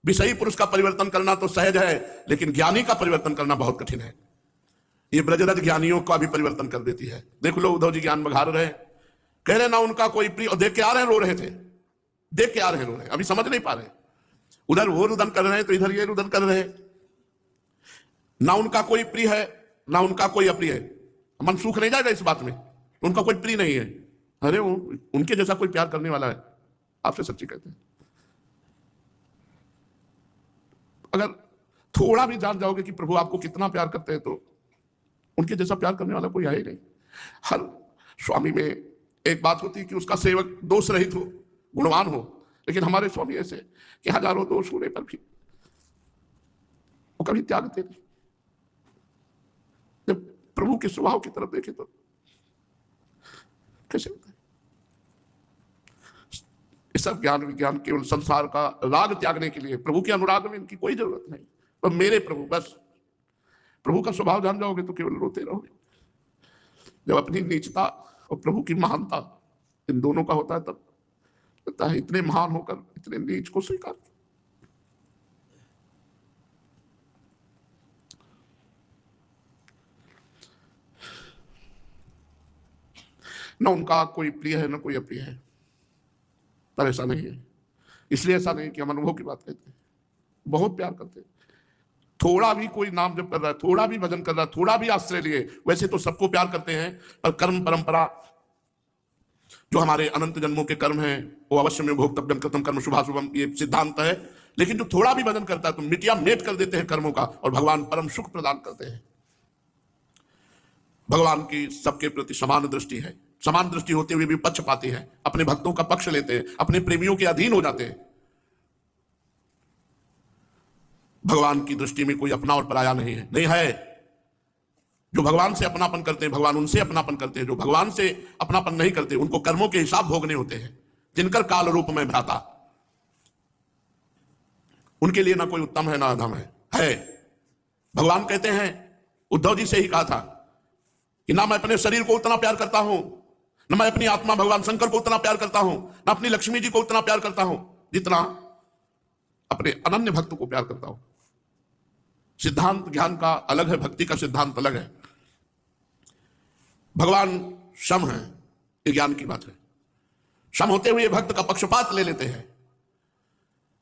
विषयी पुरुष का परिवर्तन करना तो सहज है, लेकिन ज्ञानी का परिवर्तन करना बहुत कठिन है। ये ब्रजरथ ज्ञानियों का भी परिवर्तन कर देती है। देख लो, उद्धव जी ज्ञान बघार रहे, कह रहे ना उनका कोई प्रिय, और देख के आ रहे हैं, रो रहे थे, देख के आ रहे हैं, रो रहे हैं, अभी समझ नहीं पा रहे। उधर वो रुदन कर रहे हैं तो इधर ये रुदन कर रहे हैं। ना उनका कोई प्रिय है, ना उनका कोई अप्रिय है। मन सूख नहीं जाएगा इस बात में, उनका कोई प्रिय नहीं है। अरे उनके जैसा कोई प्यार करने वाला है, आपसे सच्ची कहते हैं। अगर थोड़ा भी जान जाओगे कि प्रभु आपको कितना प्यार करते हैं, तो उनके जैसा प्यार करने वाला कोई है ही नहीं। हर स्वामी में एक बात होती है कि उसका सेवक दोष रहित हो, गुणवान हो, लेकिन हमारे स्वामी ऐसे कि हजारों दोष होने पर भी वो कभी त्यागते नहीं। जब प्रभु के स्वभाव की तरफ देखे तो कैसे होता है? ये सब ज्ञान विज्ञान केवल संसार का राग त्यागने के लिए, प्रभु के अनुराग में इनकी कोई जरूरत नहीं। पर मेरे प्रभु, बस प्रभु का स्वभाव जान जाओगे तो केवल रोते रहोगे। जब अपनी नीचता और प्रभु की महानता इन दोनों का होता है, तब लगता है इतने महान होकर इतने नीच को स्वीकार। न उनका कोई प्रिय है न कोई अप्रिय है, पर ऐसा नहीं है। इसलिए ऐसा नहीं कि हम अनुभव की बात कहते हैं, बहुत प्यार करते हैं। थोड़ा भी कोई नाम जप कर रहा है, थोड़ा भी भजन कर रहा है, थोड़ा भी आश्रय लिए, वैसे तो सबको प्यार करते हैं, पर कर्म परंपरा जो हमारे अनंत जन्मों के कर्म हैं, वो अवश्य में भोक्तव्यम कृतम कर्म शुभाशुभम, ये सिद्धांत है। लेकिन जो थोड़ा भी भजन करता है तो मिटिया मेट कर देते हैं कर्मों का, और भगवान परम सुख प्रदान करते हैं। भगवान की सबके प्रति समान दृष्टि है, समान दृष्टि होते हुए भी पक्षपाती है, अपने भक्तों का पक्ष लेते हैं, अपने प्रेमियों के अधीन हो जाते हैं। भगवान की दृष्टि में कोई अपना और पराया नहीं है, नहीं है। जो भगवान से अपनापन करते हैं, भगवान उनसे अपनापन करते हैं। जो भगवान से अपनापन नहीं करते, उनको कर्मों के हिसाब भोगने होते हैं। जिनकर काल रूप में भ्राता, उनके लिए ना कोई उत्तम है ना अधम है। भगवान कहते हैं, उद्धव जी से ही कहा था कि ना मैं अपने शरीर को उतना प्यार करता हूं, ना मैं अपनी आत्मा भगवान शंकर को उतना प्यार करता हूं, ना अपनी लक्ष्मी जी को उतना प्यार करता हूं, जितना अपने अनन्य भक्त को प्यार करता हूं। सिद्धांत ज्ञान का अलग है, भक्ति का सिद्धांत अलग है। भगवान सम है, ये ज्ञान की बात है। सम होते हुए भक्त का पक्षपात ले लेते हैं।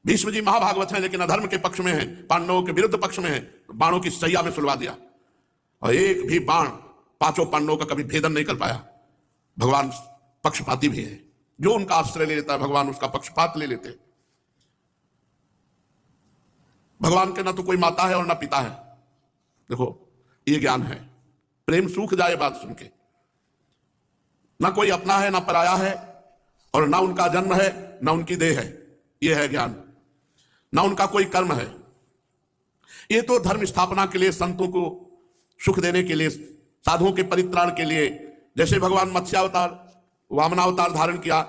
भीष्म जी महाभागवत हैं, लेकिन अधर्म के पक्ष में हैं, पांडवों के विरुद्ध पक्ष में हैं, तो बाणों की सैया में सुलवा दिया, और एक भी बाण पांचों पांडवों का कभी भेदन नहीं कर पाया। भगवान पक्षपाती भी है, जो उनका आश्रय ले लेता है भगवान उसका पक्षपात ले लेते हैं। भगवान के ना तो कोई माता है और ना पिता है। देखो, ये ज्ञान है। प्रेम सूख जाए बात सुन के। ना कोई अपना है ना पराया है, और ना उनका जन्म है ना उनकी देह है, ये है ज्ञान। ना उनका कोई कर्म है। ये तो धर्म स्थापना के लिए, संतों को सुख देने के लिए, साधुओं के परित्राण के लिए, जैसे भगवान मत्स्यावतार वामनावतार धारण किया,